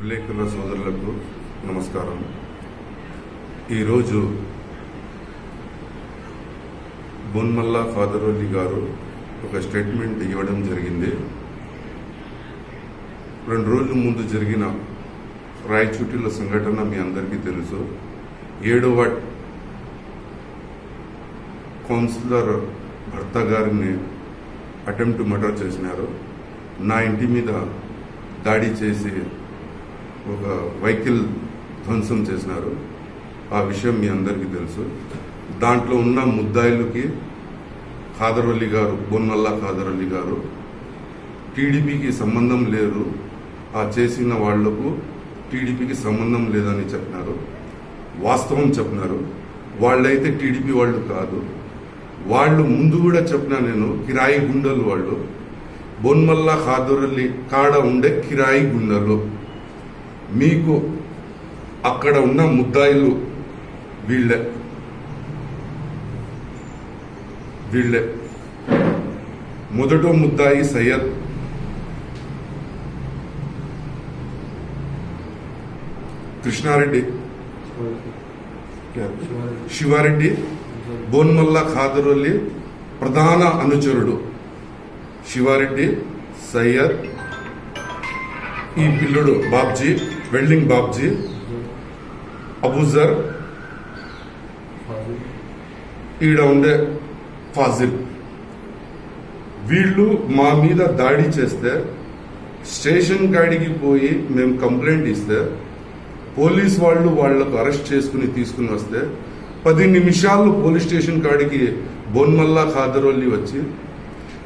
విలేకరుల సోదరులకు నమస్కారం. ఈరోజు బోన్మల్లా ఖాదర్ అలీ గారు ఒక స్టేట్మెంట్ ఇవ్వడం జరిగింది. 2 రోజుల ముందు జరిగిన రాయచూటిలో సంఘటన మీ అందరికీ తెలుసు. 7వ కౌన్సిలర్ భర్త గారిని అటెంప్ట్ మర్డర్ చేసినారు. నా ఇంటి మీద దాడి చేసి ఒక వెహికల్ ధ్వంసం చేసినారు. ఆ విషయం మీ అందరికీ తెలుసు. దాంట్లో ఉన్న ముద్దాయిలకి ఖాదర్ అలీ గారు, బోన్మల్లా ఖాదర్ అలీ గారు టీడీపీకి సంబంధం లేదు, ఆ చేసిన వాళ్లకు టీడీపీకి సంబంధం లేదని చెప్పినారు. వాస్తవం చెప్పినారు. వాళ్ళైతే టీడీపీ వాళ్ళు కాదు. వాళ్ళు ముందు కూడా చెప్పినా, నేను కిరాయి గుండెలు వాళ్ళు. బోన్మల్లా ఖాదర్ అలీ కాడ ఉండే కిరాయి గుండెలు. మీకు అక్కడ ఉన్న ముద్దాయిలు వీళ్ళే. మొదటో ముద్దాయి సయ్యద్, కృష్ణారెడ్డి, శివారెడ్డి, బోన్మల్లా ఖాదర్ అలీ ప్రధాన అనుచరుడు శివారెడ్డి, సయ్యద్, ఈ పిల్లుడు బాబ్జీ, వెల్డింగ్ బాబ్జీ, అబూజర్, ఈడ ఉండే ఫాజిల్. వీళ్ళు మా మీద దాడి చేస్తే స్టేషన్ కాడికి పోయి మేము కంప్లైంట్ ఇస్తే పోలీస్ వాళ్ళు వాళ్లకు అరెస్ట్ చేసుకుని తీసుకుని వస్తే 10 నిమిషాలు పోలీస్ స్టేషన్ కాడికి బోన్మల్లా ఖాదర్ అలీ వచ్చి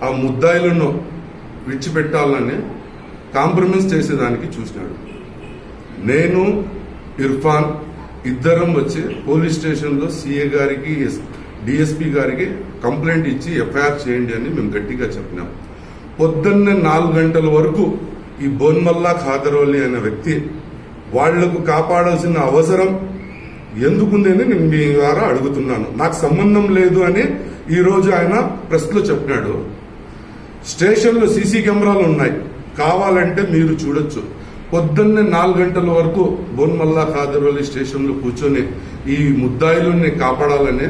ఆ ముద్దాయిలను విడిచిపెట్టాలని కాంప్రమైజ్ చేసేదానికి చూసినాడు. నేను, ఇర్ఫాన్ ఇద్దరం వచ్చి పోలీస్ స్టేషన్లో సీఏ గారికి, డిఎస్పీ గారికి కంప్లైంట్ ఇచ్చి ఎఫ్ఐఆర్ చేయండి అని మేము గట్టిగా చెప్పినాం. పొద్దున్నే 4 గంటల వరకు ఈ బోన్మల్లా ఖాదర్ అలీ అనే వ్యక్తి వాళ్లకు కాపాడాల్సిన అవసరం ఎందుకుందని నేను మీ ద్వారా అడుగుతున్నాను. నాకు సంబంధం లేదు అని ఈరోజు ఆయన ప్రెస్లో చెప్పినాడు. స్టేషన్లో సీసీ కెమెరాలు ఉన్నాయి, కావాలంటే మీరు చూడొచ్చు. పొద్దున్నే 4 గంటల వరకు బోన్మల్లా ఖాదర్ అలీ స్టేషన్లో కూర్చొని ఈ ముద్దాయిలని కాపాడాలని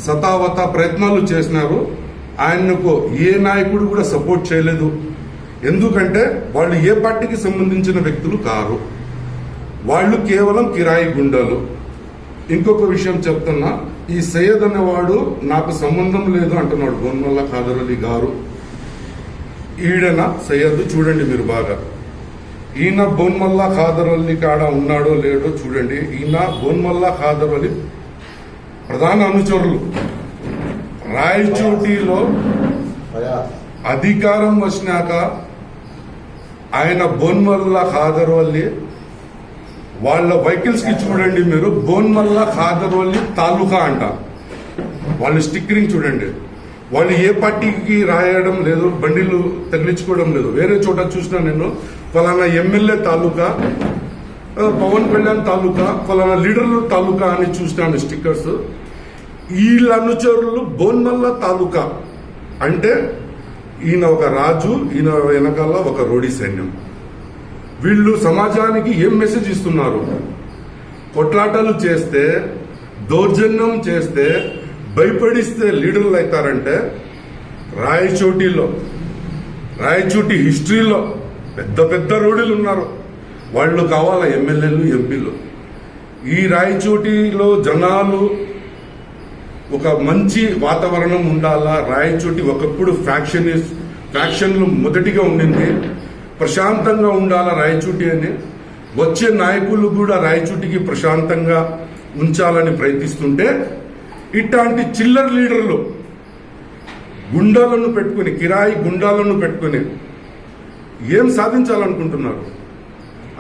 సతావత ప్రయత్నాలు చేసినారు. ఆయనకు ఏ నాయకుడు కూడా సపోర్ట్ చేయలేదు. ఎందుకంటే వాళ్ళు ఏ పార్టీకి సంబంధించిన వ్యక్తులు కారు, వాళ్ళు కేవలం కిరాయి గుండాలు. ఇంకొక విషయం చెప్తున్నా, ఈ సయ్యద్ అనేవాడు నాకు సంబంధం లేదు అంటున్నాడు బోన్మల్లా ఖాదర్ అలీ గారు. ఈడన సయ్యద్ చూడండి మీరు బాగా. ఈయన బోన్మల్లా ఖాదర్ అలీ కాడ ఉన్నాడో లేడో చూడండి. ఈయన బోన్మల్లా ఖాదర్ అలీ ప్రధాన అనుచరులు. రాయచోటిలో అధికారం వచ్చినాక ఆయన బోన్మల్లా ఖాదర్ అలీ వాళ్ళ వెహికల్స్ కి చూడండి మీరు, బోన్మల్లా ఖాదర్ అలీ తాలూకా అంట. వాళ్ళ స్టిక్కరింగ్ చూడండి. వాళ్ళు ఏ పార్టీకి రాయడం లేదు, బండిలు తగిలించుకోవడం లేదు. వేరే చోట చూసినా నేను ఫలానా ఎమ్మెల్యే తాలూకా, పవన్ కళ్యాణ్ తాలూకా, ఫలానా లీడర్లు తాలూకా అని చూసినాను స్టిక్కర్స్. వీళ్ళ అనుచరులు బోన్మల్లా తాలూకా అంటే ఈయన ఒక రాజు, ఈయన వెనకాల ఒక రోడీ సైన్యం. వీళ్ళు సమాజానికి ఏం మెసేజ్ ఇస్తున్నారు? కొట్లాటలు చేస్తే, దౌర్జన్యం చేస్తే, భయపడిస్తే లీడర్లు అవుతారంటే రాయచోటి హిస్టరీలో పెద్ద పెద్ద రోడీలు ఉన్నారు. వాళ్ళు కావాలా ఎమ్మెల్యేలు, ఎంపీలు. ఈ రాయచోటిలో జనాలు ఒక మంచి వాతావరణం ఉండాలా. రాయచోటి ఒకప్పుడు ఫ్యాక్షన్లు మొదటిగా ఉండింది. ప్రశాంతంగా ఉండాలా రాయచోటి అని వచ్చే నాయకులు కూడా రాయచోటికి ప్రశాంతంగా ఉంచాలని ప్రయత్నిస్తుంటే ఇట్లాంటి చిల్లర లీడర్లు గుండాలను పెట్టుకుని, కిరాయి గుండాలను పెట్టుకుని ఏం సాధించాలనుకుంటున్నారు?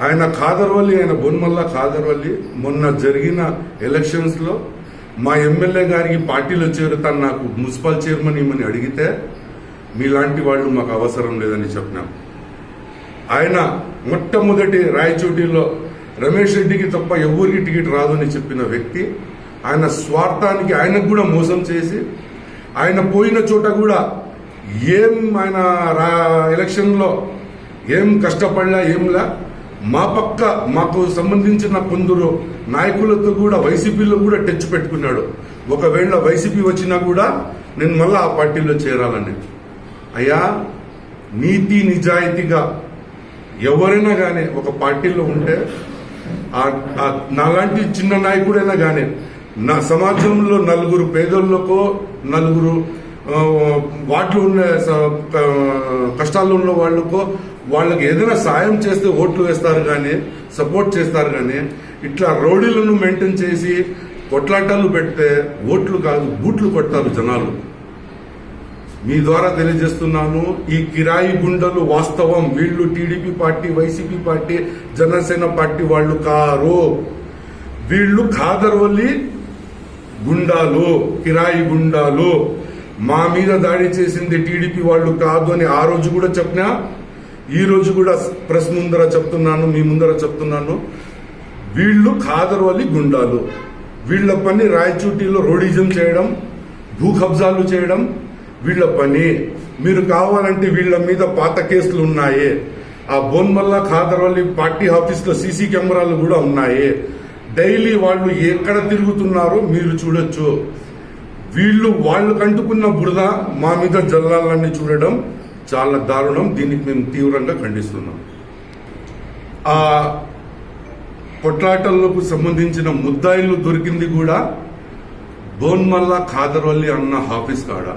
ఆయన ఖాదర్ అలీ, ఆయన బోన్మల్లా ఖాదర్ అలీ మొన్న జరిగిన ఎలక్షన్స్ లో మా ఎమ్మెల్యే గారికి పార్టీలో చేరుతాను, నాకు మున్సిపల్ చైర్మన్ ఇమ్మని అడిగితే మీలాంటి వాళ్ళు మాకు అవసరం లేదని చెప్పినాం. ఆయన మొట్టమొదటి రాయచోటిలో రమేష్ రెడ్డికి తప్ప ఎవరికి టికెట్ రాదు అని చెప్పిన వ్యక్తి ఆయన స్వార్థానికి ఆయనకు కూడా మోసం చేసి ఆయన పోయిన చోట కూడా ఏం ఆయన ఎలక్షన్లో ఏం కష్టపడలా ఏంలా మా పక్క మాకు సంబంధించిన కొందరు నాయకులతో కూడా వైసీపీలో కూడా టచ్ పెట్టుకున్నాడు. ఒకవేళ వైసీపీ వచ్చినా కూడా నేను మళ్ళా ఆ పార్టీలో చేరాలని. అయ్యా, నీతి నిజాయితీగా ఎవరైనా కానీ ఒక పార్టీలో ఉంటే నాలాంటి చిన్న నాయకుడైనా కానీ నా సమాజంలో నలుగురు పేదోళ్ళకో నలుగురు వాటిలో ఉన్న కష్టాల్లో ఉన్న వాళ్ళకో వాళ్ళకి ఏదైనా సాయం చేస్తే ఓట్లు వేస్తారు కానీ సపోర్ట్ చేస్తారు కానీ ఇట్లా రౌడీలను మెయింటైన్ చేసి కొట్లాటాలు పెడితే ఓట్లు కాదు బూట్లు కొడతారు జనాలు. మీ ద్వారా తెలియజేస్తున్నాను, ఈ కిరాయి గుండలు వాస్తవం. వీళ్ళు TDP party, YCP party, Janasena party వాళ్ళు కారు. వీళ్ళు ఖాదర్వల్లి గుండాలు, కిరాయి గుండాలు. మా మీద దాడి చేసింది టీడీపీ వాళ్ళు కాదు అని ఆ రోజు కూడా చెప్పినా, ఈ రోజు కూడా ప్రెస్ ముందర చెప్తున్నాను, మీ ముందర చెప్తున్నాను. వీళ్ళు ఖాదర్వల్లి గుండాలు. వీళ్ళ పని రాయచూటిలో రోడిజం చేయడం, భూ కబ్జాలు చేయడం వీళ్ళ పని. మీరు కావాలంటే వీళ్ళ మీద పాత కేసులు ఉన్నాయి. ఆ బోన్మల్లా ఖాదర్వల్లి పార్టీ ఆఫీస్లో సీసీ కెమెరాలు కూడా ఉన్నాయి. డైలీ వాళ్ళు ఎక్కడ తిరుగుతున్నారో మీరు చూడొచ్చు. వీళ్ళు కంటుకున్న బురద మా మీద జల్లాలని చూడడం చాలా దారుణం. దీనికి మేము తీవ్రంగా ఖండిస్తున్నాం. ఆ కొట్లాటలకు సంబంధించిన ముద్దాయిలు దొరికింది కూడా బోన్మల్లా ఖాదర్వల్లి అన్న ఆఫీస్ కాడ.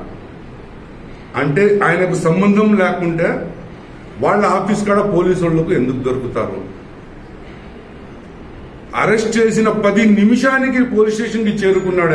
అంటే ఆయనకు సంబంధం లేకుంటే వాళ్ళ ఆఫీస్ కాడ పోలీసు వాళ్లకు ఎందుకు దొరుకుతారు? అరెస్ట్ చేసిన 10 నిమిషానికి పోలీస్ స్టేషన్కి చేరుకున్నాడు.